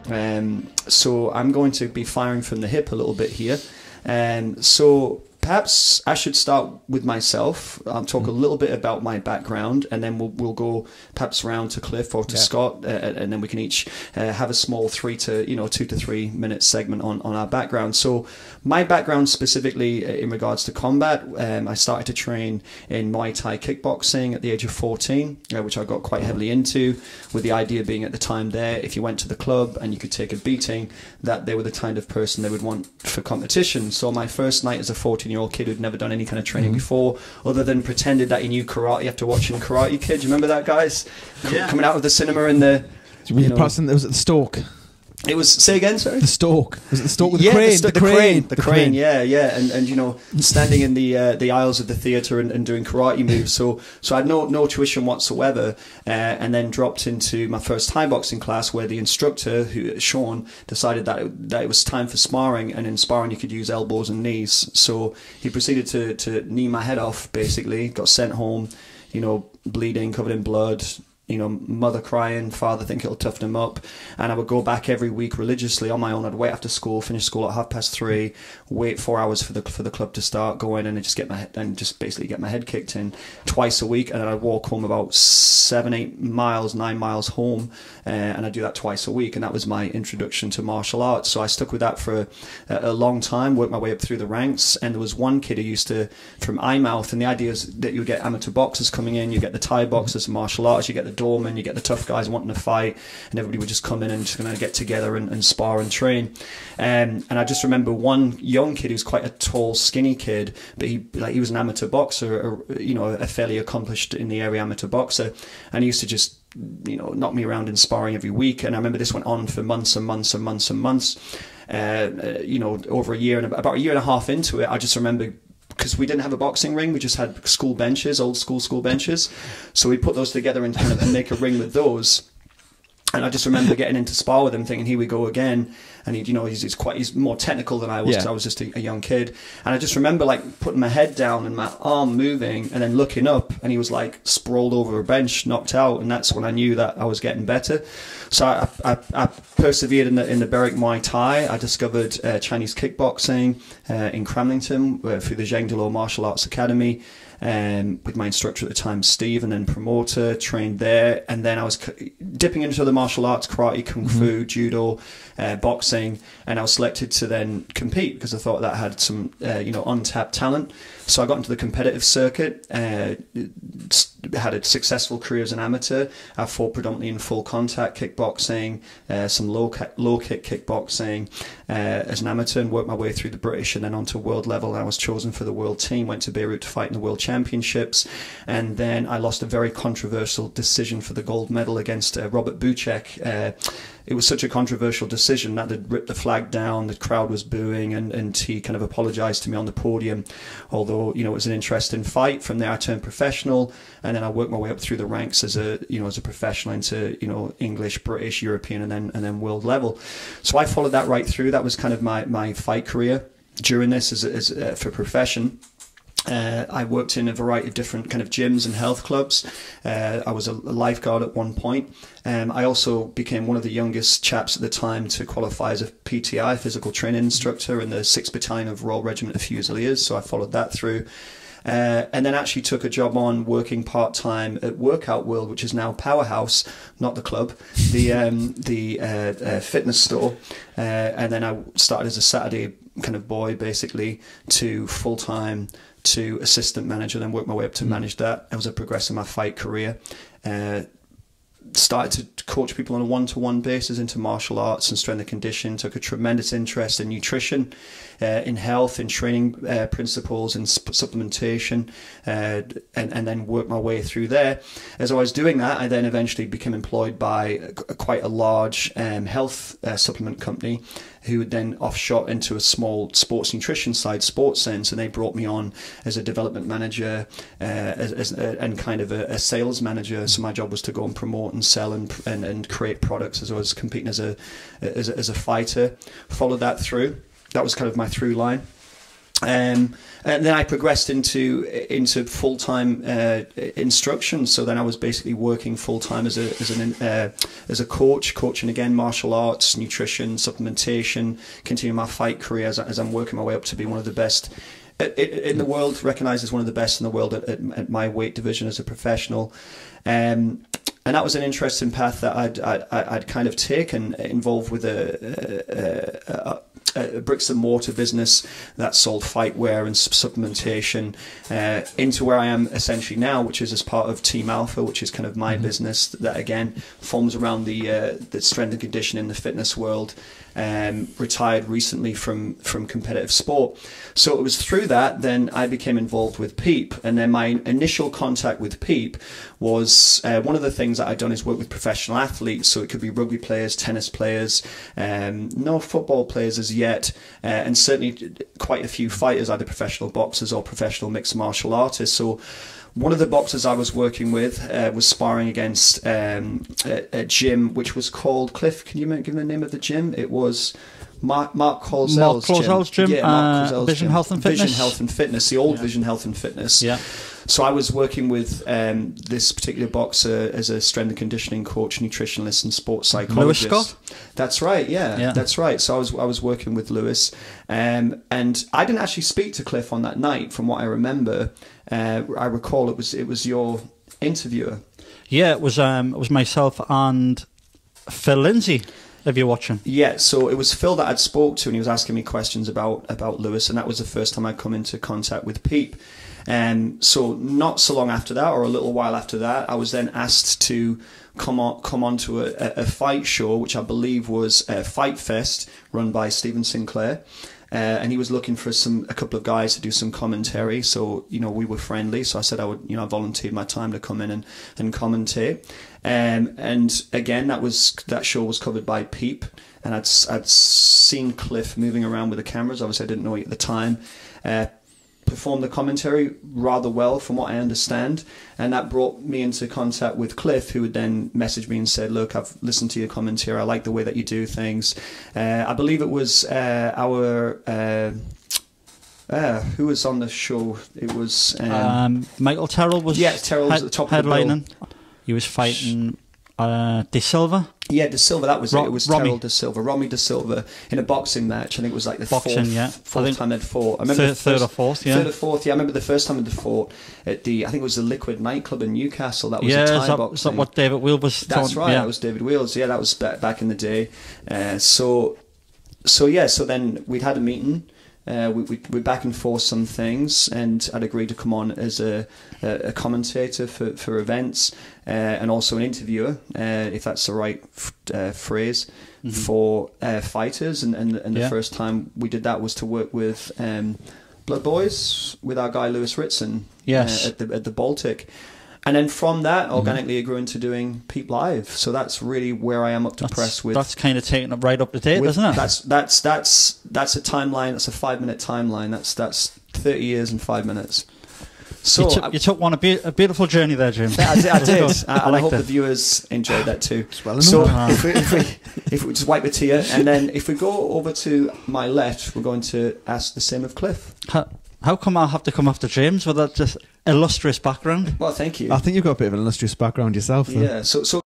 So I'm going to be firing from the hip a little bit here. So perhaps I should start with myself. I'll talk a little bit about my background, and then we'll go perhaps round to Cliff or to Scott, and then we can each have a small 2 to 3 minute segment on our background. So my background specifically in regards to combat, I started to train in Muay Thai kickboxing at the age of 14, which I got quite heavily into, with the idea being at the time there, if you went to the club and you could take a beating, that they were the kind of person they would want for competition. So my first night as a 14-year-old kid who'd never done any kind of training before, other than pretended that he knew karate after watching Karate Kid. Do you remember that, guys? Coming out of the cinema in the... The person that was at the stalk. It was, say again, sorry? The stalk. Was it the stalk with the crane? The crane, yeah. And you know, standing in the aisles of the theatre and doing karate moves. So I had no tuition whatsoever, and then dropped into my first Thai boxing class, where the instructor, Sean, decided that it was time for sparring, and in sparring you could use elbows and knees. So he proceeded to knee my head off, basically. Got sent home, you know, bleeding, covered in blood, you know, mother crying, father think it'll toughen him up. And I would go back every week religiously on my own. I'd wait after school, finish school at 3:30, wait 4 hours for the club to start, go in and just basically get my head kicked in twice a week. And then I'd walk home about 9 miles home, and I'd do that twice a week. And that was my introduction to martial arts. So I stuck with that for a long time, worked my way up through the ranks. And there was one kid who used to, from Eyemouth, and the idea is that you get amateur boxers coming in, you get the Thai boxers, martial arts, you get the doorman, you get the tough guys wanting to fight, and everybody would just come in and just kind of get together and spar and train. And I just remember one young kid who's quite a tall, skinny kid, but he was an amateur boxer, you know, a fairly accomplished in the area amateur boxer, and he used to just, you know, knock me around in sparring every week. And I remember this went on for months and months and months and months. You know, over a year, and about a year and a half into it, I just remember, because we didn't have a boxing ring, we just had school benches, old school benches. So we put those together and kind of make a ring with those. And I just remember getting into spar with him, thinking, here we go again. And he, you know, he's more technical than I was, because I was just a young kid. And I just remember like putting my head down and my arm moving, and then looking up, and he was like sprawled over a bench, knocked out. And that's when I knew that I was getting better. So I persevered in the Berwick Muay Thai. I discovered Chinese kickboxing in Cramlington through the Zhengdalo Martial Arts Academy, with my instructor at the time, Steve, and then promoter, trained there. And then I was dipping into the martial arts, karate, kung fu, judo, boxing, and I was selected to then compete, because I thought that had some you know, untapped talent. So I got into the competitive circuit, had a successful career as an amateur. I fought predominantly in full contact kickboxing, some low kick kickboxing as an amateur, and worked my way through the British and then onto world level. And I was chosen for the world team, went to Beirut to fight in the World Championships, and then I lost a very controversial decision for the gold medal against Robert Buchek. It was such a controversial decision that they'd ripped the flag down, the crowd was booing, and he kind of apologised to me on the podium, although, you know, it was an interesting fight. From there I turned professional, and then I worked my way up through the ranks as a professional into, you know, English, British, European, and then world level. So I followed that right through. That was kind of my fight career during this as for profession. I worked in a variety of different kind of gyms and health clubs. I was a lifeguard at one point. I also became one of the youngest chaps at the time to qualify as a PTI, physical training instructor, in the 6th Battalion of Royal Regiment of Fusiliers. So I followed that through. And then actually took a job on working part-time at Workout World, which is now Powerhouse, not the club, the fitness store. And then I started as a Saturday kind of boy, basically, to full-time, to assistant manager, then worked my way up to manage that. I was a progress in my fight career. Started to coach people on a one-to-one basis into martial arts and strength and conditioning. Took a tremendous interest in nutrition, in health, in training principles, in supplementation, and then worked my way through there. As I was doing that, I then eventually became employed by quite a large health supplement company, who would then offshot into a small sports nutrition side, Sports Sense, and they brought me on as a development manager and kind of a sales manager. So my job was to go and promote and sell and create products, as I was competing as a fighter. Followed that through. That was kind of my through line. And then I progressed into full-time instruction. So then I was basically working full-time as a coach, coaching again martial arts, nutrition, supplementation, continuing my fight career as I'm working my way up to be one of the best in the world, recognised as one of the best in the world at my weight division as a professional. And that was an interesting path that I'd kind of taken, involved with a bricks and mortar business that sold fightwear and supplementation, into where I am essentially now, which is as part of Team Alpha, which is kind of my business that again forms around the strength and conditioning, the fitness world. Retired recently from competitive sport. So it was through that then I became involved with Peep, and then my initial contact with Peep was one of the things that I'd done is work with professional athletes, so it could be rugby players, tennis players, no football players as yet, and certainly quite a few fighters, either professional boxers or professional mixed martial artists. So one of the boxers I was working with was sparring against a gym which was called, Cliff, can you give me the name of the gym? It was Mark Clausel's gym. Yeah, Mark Clausel's Vision gym. Health and Fitness. Vision Health and Fitness, the old Vision Health and Fitness. Yeah. So I was working with this particular boxer as a strength and conditioning coach, nutritionist, and sports psychologist. Lewis Scott? That's right. Yeah, that's right. So I was working with Lewis, and I didn't actually speak to Cliff on that night, from what I remember. I recall it was your interviewer. Yeah, it was myself and Phil Lindsay. If you're watching. Yeah, so it was Phil that I'd spoke to, and he was asking me questions about Lewis, and that was the first time I'd come into contact with Peep. And so not so long after that, or a little while after that, I was then asked to come on to a fight show, which I believe was Fight Fest, run by Stephen Sinclair. And he was looking for a couple of guys to do some commentary. So, we were friendly. So I said I would, I volunteered my time to come in and commentate. And again, that show was covered by Peep. And I'd seen Cliff moving around with the cameras. Obviously, I didn't know it at the time. Performed the commentary rather well, from what I understand, and that brought me into contact with Cliff, who would then message me and said, "Look, I've listened to your commentary. I like the way that you do things." I believe it was our who was on the show. It was Michael Terrell was. Yeah, Terrell was at the top headlining. of the bill. He was fighting De Silva. Yeah, De Silva, that was it. It was Romy. Terrell De Silva, Romy De Silva, in a boxing match. I think it was like the fourth time they'd fought. I remember third or fourth, yeah. Third or fourth, yeah. I remember the first time they'd fought at I think it was the Liquid nightclub in Newcastle. That was a Thai boxing. Is that what David Wheel was talking? That's right, that was David Wheels. Yeah, that was back in the day. So then we'd had a meeting. We back and forth some things, and I'd agreed to come on as a commentator for events, and also an interviewer, if that's the right phrase, for fighters. And the first time we did that was to work with Blood Boys, with our guy Lewis Ritson. Yes. At the Baltic. And then from that, organically, it grew into doing Peep Live. So that's really where I am up to press with. That's kind of taking it right up to date, isn't it? That's a timeline. That's a 5-minute timeline. That's 30 years and 5 minutes. So you took a beautiful journey there, Jim. I did. And I hope the viewers enjoyed that too. So if we just wipe a tear, and then if we go over to my left, we're going to ask the same of Cliff. How come I have to come after James with that just illustrious background? Well, thank you. I think you've got a bit of an illustrious background yourself, though. Yeah. So